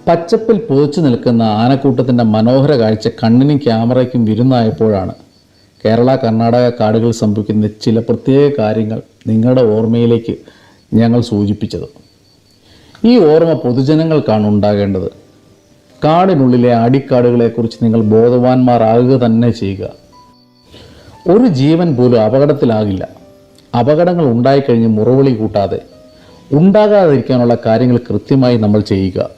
പച്ചപ്പിൽ പുതച്ചു നിൽക്കുന്ന ആനക്കൂട്ടത്തിൻ്റെ മനോഹര കാഴ്ച കണ്ണിനും ക്യാമറയ്ക്കും വിരുന്നായപ്പോഴാണ് കേരള കർണാടക കാടുകളിൽ സംഭവിക്കുന്ന ചില പ്രത്യേക കാര്യങ്ങൾ നിങ്ങളുടെ ഓർമ്മയിലേക്ക് ഞങ്ങൾ സൂചിപ്പിച്ചത്. ഈ ഓർമ്മ പൊതുജനങ്ങൾക്കാണ് ഉണ്ടാകേണ്ടത്. കാടിനുള്ളിലെ അടിക്കാടുകളെക്കുറിച്ച് നിങ്ങൾ ബോധവാന്മാരാകുക തന്നെ ചെയ്യുക. ഒരു ജീവൻ പോലും അപകടത്തിലാകില്ല. അപകടങ്ങൾ ഉണ്ടായിക്കഴിഞ്ഞ് മുറവിളി കൂട്ടാതെ ഉണ്ടാകാതിരിക്കാനുള്ള കാര്യങ്ങൾ കൃത്യമായി നമ്മൾ ചെയ്യുക.